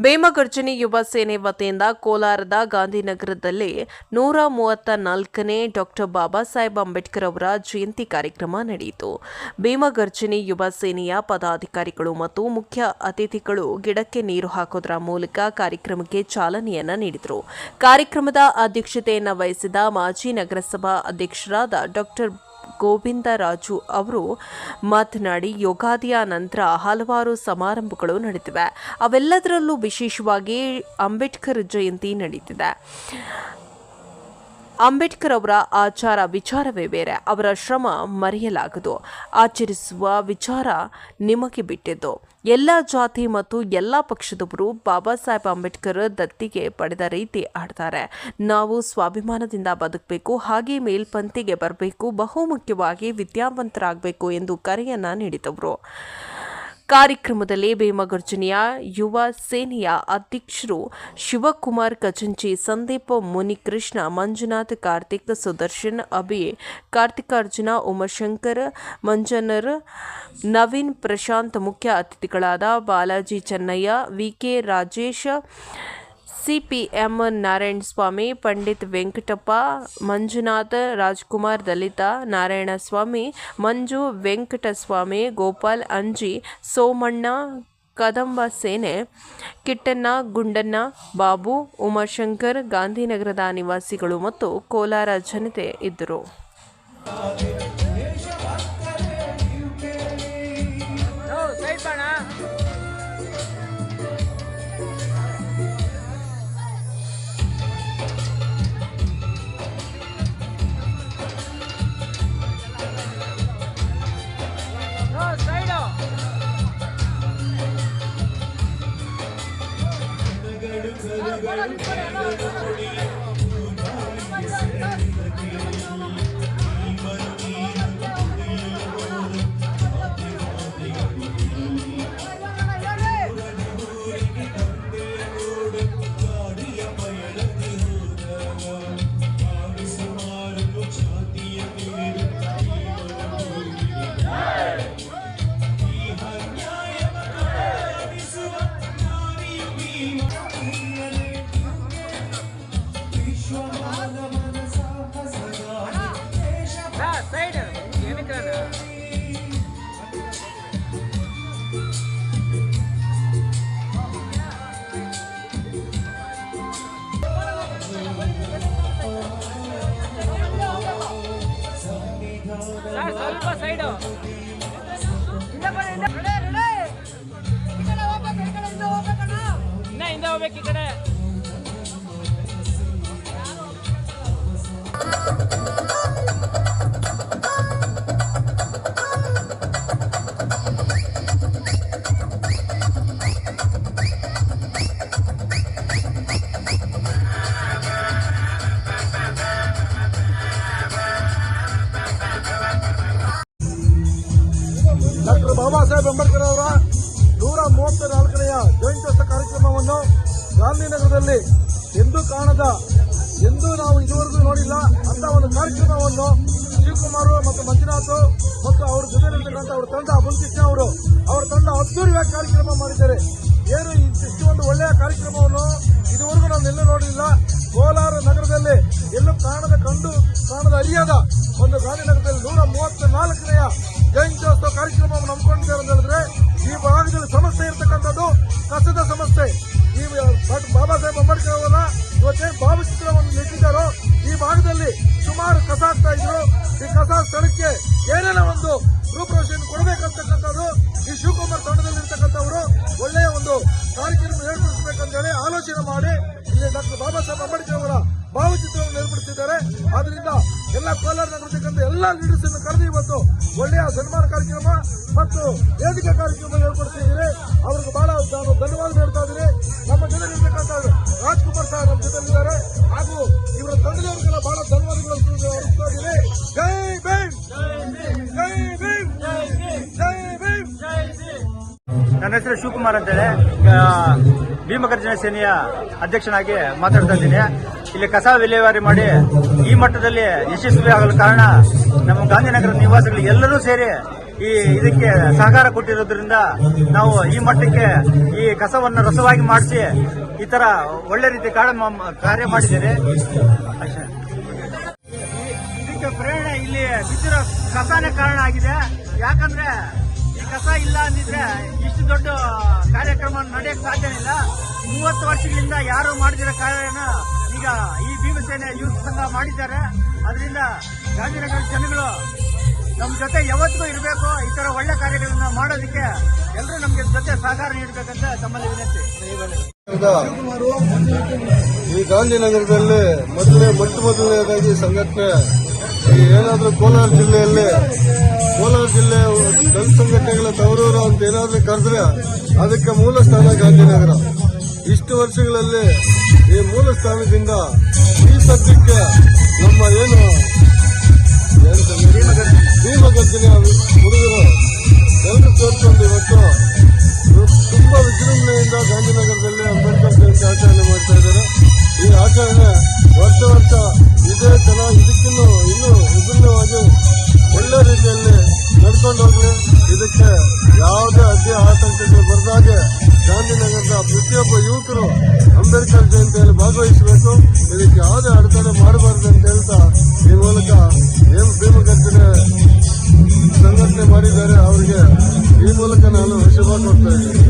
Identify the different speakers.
Speaker 1: ಭೀಮಗರ್ಜನಿ ಯುವ ಸೇನೆ ವತಿಯಿಂದ ಕೋಲಾರದ ಗಾಂಧಿನಗರದಲ್ಲಿ 134ನೇ ಡಾಕ್ಟರ್ ಬಾಬಾ ಸಾಹೇಬ್ ಅಂಬೇಡ್ಕರ್ ಅವರ ಜಯಂತಿ ಕಾರ್ಯಕ್ರಮ ನಡೆಯಿತು. ಭೀಮಗರ್ಜನಿ ಯುವ ಸೇನೆಯ ಪದಾಧಿಕಾರಿಗಳು ಮತ್ತು ಮುಖ್ಯ ಅತಿಥಿಗಳು ಗಿಡಕ್ಕೆ ನೀರು ಹಾಕೋದರ ಮೂಲಕ ಕಾರ್ಯಕ್ರಮಕ್ಕೆ ಚಾಲನೆಯನ್ನ ನೀಡಿದರು. ಕಾರ್ಯಕ್ರಮದ ಅಧ್ಯಕ್ಷತೆಯನ್ನು ವಹಿಸಿದ ಮಾಜಿ ನಗರಸಭಾ ಅಧ್ಯಕ್ಷರಾದ ಡಾಕ್ಟರ್ ಗೋವಿಂದರಾಜು ಅವರು ಮಾತನಾಡಿ, ಯುಗಾದಿಯ ನಂತರ ಹಲವಾರು ಸಮಾರಂಭಗಳು ನಡೆದಿವೆ. ಅವೆಲ್ಲದರಲ್ಲೂ ವಿಶೇಷವಾಗಿ ಅಂಬೇಡ್ಕರ್ ಜಯಂತಿ ನಡೀತಿದೆ. ಅಂಬೇಡ್ಕರ್ ಅವರ ಆಚಾರ ವಿಚಾರವೇ ಬೇರೆ. ಅವರ ಶ್ರಮ ಮರೆಯಲಾಗದು. ಆಚರಿಸುವ ವಿಚಾರ ನಿಮಗೆ ಬಿಟ್ಟಿದ್ದು. ಎಲ್ಲ ಜಾತಿ ಮತ್ತು ಎಲ್ಲ ಪಕ್ಷದವರು ಬಾಬಾ ಸಾಹೇಬ್ ಅಂಬೇಡ್ಕರ್ ದತ್ತಿಗೆ ಪಡೆದ ರೀತಿ ಆಡ್ತಾರೆ. ನಾವು ಸ್ವಾಭಿಮಾನದಿಂದ ಬದುಕಬೇಕು, ಹಾಗೆ ಮೇಲ್ಪಂಕ್ತಿಗೆ ಬರಬೇಕು, ಬಹುಮುಖ್ಯವಾಗಿ ವಿದ್ಯಾವಂತರಾಗಬೇಕು ಎಂದು ಕರೆಯನ್ನ ನೀಡಿದವರು. ಕಾರ್ಯಕ್ರಮದಲ್ಲಿ ಭೀಮಗರ್ಜನಿಯ ಯುವ ಸೇನೆಯ ಅಧ್ಯಕ್ಷರು ಶಿವಕುಮಾರ್ ಕಚಂಚಿ, ಸಂದೀಪ್ ಮುನಿಕೃಷ್ಣ, ಮಂಜುನಾಥ್, ಕಾರ್ತಿಕ್, ಸುದರ್ಶನ್, ಅಭಿ, ಕಾರ್ತಿಕಾರ್ಜುನ, ಉಮಾಶಂಕರ್, ಮಂಜನರ್, ನವೀನ್, ಪ್ರಶಾಂತ್, ಮುಖ್ಯ ಅತಿಥಿಗಳಾದ ಬಾಲಾಜಿ ಚೆನ್ನಯ್ಯ, ವಿಕೆ ರಾಜೇಶ್, ಸಿಪಿಎಂ ನಾರಾಯಣಸ್ವಾಮಿ, ಪಂಡಿತ್ ವೆಂಕಟಪ್ಪ, ಮಂಜುನಾಥ್, ರಾಜ್ಕುಮಾರ್, ದಲಿತ, ನಾರಾಯಣಸ್ವಾಮಿ, ಮಂಜು, ವೆಂಕಟಸ್ವಾಮಿ, ಗೋಪಾಲ್, ಅಂಜಿ, ಸೋಮಣ್ಣ, ಕದಂಬ ಸೇನೆ, ಕಿಟ್ಟಣ್ಣ, ಗುಂಡಣ್ಣ, ಬಾಬು, ಉಮಾಶಂಕರ್, ಗಾಂಧಿನಗರದ ನಿವಾಸಿಗಳು ಮತ್ತು ಕೋಲಾರ ಜನತೆ ಇದ್ದರು.
Speaker 2: ಸ್ವಲ್ಪ ಸೈಡ್ ಹಿಂದೆ ಹೋಗ್ಬೇಕು ಈ ಕಡೆ.
Speaker 3: ಡಾಕ್ಟರ್ ಬಾಬಾ ಸಾಹೇಬ್ ಅಂಬೇಡ್ಕರ್ ಅವರ 134ನೆಯ ಜಯಂತ್ಯೋತ್ಸವ ಕಾರ್ಯಕ್ರಮವನ್ನು ಗಾಂಧಿನಗರದಲ್ಲಿ ಎಂದೂ ನಾವು ಇದುವರೆಗೂ ನೋಡಿಲ್ಲ ಅಂತ ಒಂದು ಕಾರ್ಯಕ್ರಮವನ್ನು ಶಿವಕುಮಾರ್ ಮತ್ತು ಮಂಜುನಾಥ್ ಮತ್ತು ಅವರ ಜೊತೆಲಿರ್ತಕ್ಕಂಥ ಅವರ ತಂಡ ಮುನ್ಕೃಷ್ಣ ಅವರ ತಂಡ ಅದ್ದೂರಿಯಾಗಿ ಕಾರ್ಯಕ್ರಮ ಮಾಡಿದ್ದಾರೆ. ಏನು ಇಷ್ಟು ಒಂದು ಒಳ್ಳೆಯ ಕಾರ್ಯಕ್ರಮವನ್ನು ಇದುವರೆಗೂ ನಾವು ಎಲ್ಲೂ ನೋಡಲಿಲ್ಲ. ಕೋಲಾರ ನಗರದಲ್ಲಿ ಎಲ್ಲೂ ಕಾಣದ ಅರಿಯದ ಒಂದು ಗಾಂಧಿನಗರದಲ್ಲಿ 134ನೆಯ ಜಯಂತ್ಯೋತ್ಸವ ಕಾರ್ಯಕ್ರಮವನ್ನು ನಂಬಿಕೊಂಡಿದ್ದಾರೆ ಅಂತ ಹೇಳಿದ್ರೆ, ಈ ಭಾಗದಲ್ಲಿ ಸಮಸ್ಯೆ ಇರತಕ್ಕಂಥದ್ದು ಕಸದ ಸಮಸ್ಯೆ. ಈ ಬಾಬಾ ಸಾಹೇಬ್ ಅಂಬೇಡ್ಕರ್ ಅವರ ಇವತ್ತೇನು ಭಾವಚಿತ್ರವನ್ನು ನೆಟ್ಟಿದ್ದಾರೋ ಈ ಭಾಗದಲ್ಲಿ ಸುಮಾರು ಕಸ ಆಗ್ತಾ ಇದ್ರು. ಈ ಕಸ ಸ್ಥಳಕ್ಕೆ ಏನೇನೋ ಒಂದು ರೂಪರೇಷನ್ ಕೊಡಬೇಕಂತಕ್ಕಂಥದ್ದು ಈ ಶಿವಕುಮಾರ್ ತಂಡದಲ್ಲಿರ್ತಕ್ಕಂಥವರು ಒಳ್ಳೆಯ ಒಂದು ಕಾರ್ಯಕ್ರಮ ಏರ್ಪಡಿಸಬೇಕಂತೇಳಿ ಆಲೋಚನೆ ಮಾಡಿ ಇಲ್ಲಿ ಡಾಕ್ಟರ್ ಬಾಬಾ ಸಾಹೇಬ್ ಅಂಬೇಡ್ಕರ್ ಅವರ ಭಾವಚಿತ್ರವನ್ನು ಏರ್ಪಡಿಸಿದ್ದಾರೆ. ಆದ್ರಿಂದ ಎಲ್ಲ ಕೋಲಾರ ನಗರದಕ್ಕಂತ ಎಲ್ಲ ಲೀಡರ್ಸ್ ಅನ್ನು ಕರೆದು ಇವತ್ತು ಒಳ್ಳೆಯ ಸನ್ಮಾನ ಕಾರ್ಯಕ್ರಮ ಮತ್ತು ವೇದಿಕೆ ಕಾರ್ಯಕ್ರಮ ಏರ್ಪಡಿಸಿದ್ದೀರಿ. ಅವ್ರಿಗೆ ಬಹಳ ನಾನು ಧನ್ಯವಾದ ಹೇಳ್ತಾ ಇದ್ದೀನಿ. ನಮ್ಮ ಜೊತೆಲಿರ್ತಕ್ಕಂಥ ರಾಜ್ಕುಮಾರ್ ಸಹ ನಮ್ಮ ಜೊತೆಲಿದ್ದಾರೆ ಹಾಗೂ ಇವರ ತಂಡದವರಿಗೆಲ್ಲ ಬಹಳ ಧನ್ಯವಾದಗಳು ಅರ್ಪಿಸ್ತಾ ಇದ್ದೀನಿ. ಜೈ ಭೀಮ್, ಜೈ ಭೀಮ್, ಜೈ ಭೀಮ್.
Speaker 4: ನನ್ನ ಹೆಸರು ಶಿವಕುಮಾರ್ ಅಂತೇಳಿ ಭೀಮಗರ್ಜನ ಸೇನೆಯ ಅಧ್ಯಕ್ಷನಾಗಿ ಮಾತಾಡ್ತಾ ಇದ್ದೀನಿ. ಇಲ್ಲಿ ಕಸ ವಿಲೇವಾರಿ ಮಾಡಿ ಈ ಮಟ್ಟದಲ್ಲಿ ಯಶಸ್ವಿ ಆಗಲು ಕಾರಣ ನಮ್ಮ ಗಾಂಧಿನಗರ ನಿವಾಸಿಗಳು ಎಲ್ಲರೂ ಸೇರಿ ಇದಕ್ಕೆ ಸಹಕಾರ ಕೊಟ್ಟಿರೋದ್ರಿಂದ ನಾವು ಈ ಮಟ್ಟಕ್ಕೆ ಈ ಕಸವನ್ನು ರಸವಾಗಿ ಮಾಡಿಸಿ ಈ ತರ ಒಳ್ಳೆ ರೀತಿ ಕಾರ್ಯ ಮಾಡಿದ್ದೇವೆ. ಇದಕ್ಕೆ ಪ್ರೇರಣೆ ಇಲ್ಲಿ ಬಿದ್ದಿರೋ ಕಸನೇ ಕಾರಣ ಆಗಿದೆ. ಯಾಕಂದ್ರೆ ಈ ಕಸ ಇಲ್ಲ ಅಂದಿದ್ರೆ ಇಷ್ಟು ದೊಡ್ಡ ಕಾರ್ಯಕ್ರಮ ನಡೆಯಕ್ಕೆ ಸಾಧ್ಯ ಇಲ್ಲ. 30 ವರ್ಷಗಳಿಂದ ಯಾರು ಮಾಡಿದಿರೋ ಕಾರ್ಯನ ಈಗ ಈ ಭೀಮಸೇನೆ ಯೂತ್ ಸಂಘ ಮಾಡಿದ್ದಾರೆ. ಅದರಿಂದ ಗಾಂಧಿನಗರ ಜನಗಳು ನಮ್ಮ ಜೊತೆ ಯಾವತ್ತಿಗೂ ಇರಬೇಕು. ಈ ತರ ಒಳ್ಳೆ ಕಾರ್ಯಗಳನ್ನ ಮಾಡೋದಕ್ಕೆ ಎಲ್ಲರೂ ನಮ್ಗೆ ಜೊತೆ ಸಹಕಾರ ನೀಡಬೇಕಂತ ತಮ್ಮಲ್ಲಿ ವಿನಂತಿ.
Speaker 3: ಈ ಗಾಂಧಿನಗರದಲ್ಲಿ ಮೊದಲನೇದಾಗಿ ಸಂಘಟನೆ ಏನಾದ್ರೂ ಕೋಲಾರ ಜಿಲ್ಲೆ ದಲಿತ ಸಂಘಟನೆಗಳ ತವರೂರು ಅಂತ ಏನಾದ್ರೂ ಕರೆದ್ರೆ ಅದಕ್ಕೆ ಮೂಲ ಸ್ಥಾನ ಗಾಂಧಿನಗರ. ಇಷ್ಟು ವರ್ಷಗಳಲ್ಲಿ ಈ ಮೂಲ ಸ್ಥಾನದಿಂದ ಈ ಸದ್ಯಕ್ಕೆ ನಮ್ಮ ಏನು ಭೀಮಗರ್ಜನೆ ಹುಡುಗರು ಎಲ್ಲರೂ ಸೇರ್ಕೊಂಡು ಇವತ್ತು ತುಂಬಾ ವಿಜೃಂಭಣೆಯಿಂದ ಗಾಂಧಿನಗರದಲ್ಲಿ ಅಂಬೇಡ್ಕರ್ ಜಯಂತಿ ಆಚರಣೆ ಮಾಡ್ತಾ ಇದ್ದಾರೆ. ಈ ಆಚರಣೆ ವರ್ಷ ಇದೇ ಚೆನ್ನಾಗಿ ಇದಕ್ಕಿನ್ನೂ ಇನ್ನೂ ವಿಭಿನ್ನವಾಗಿ ಒಳ್ಳೆ ರೀತಿಯಲ್ಲಿ ನಡ್ಕೊಂಡು ಹೋಗ್ಲಿ. ಇದಕ್ಕೆ ಯಾವುದೇ ಅಡ್ಡಿ ಆತಂಕಗಳು ಬರದಾಗೆ ಗಾಂಧಿನಗರದ ಪ್ರತಿಯೊಬ್ಬ ಯುವಕರು ಅಂಬೇಡ್ಕರ್ ಜಯಂತಿಯಲ್ಲಿ ಭಾಗವಹಿಸಬೇಕು. ಇದಕ್ಕೆ ಯಾವುದೇ ಅಡೆತಡೆ ಮಾಡಬಾರದು ಅಂತ ಹೇಳ್ತಾ ಈ ಮೂಲಕ ಏನು ಭೀಮಗರ್ಜನೆ ಸಂಘಟನೆ ಮಾಡಿದ್ದಾರೆ ಅವರಿಗೆ ಈ ಮೂಲಕ ನಾನು ಶುಭ ಕೊಡ್ತಾ ಇದ್ದೀನಿ.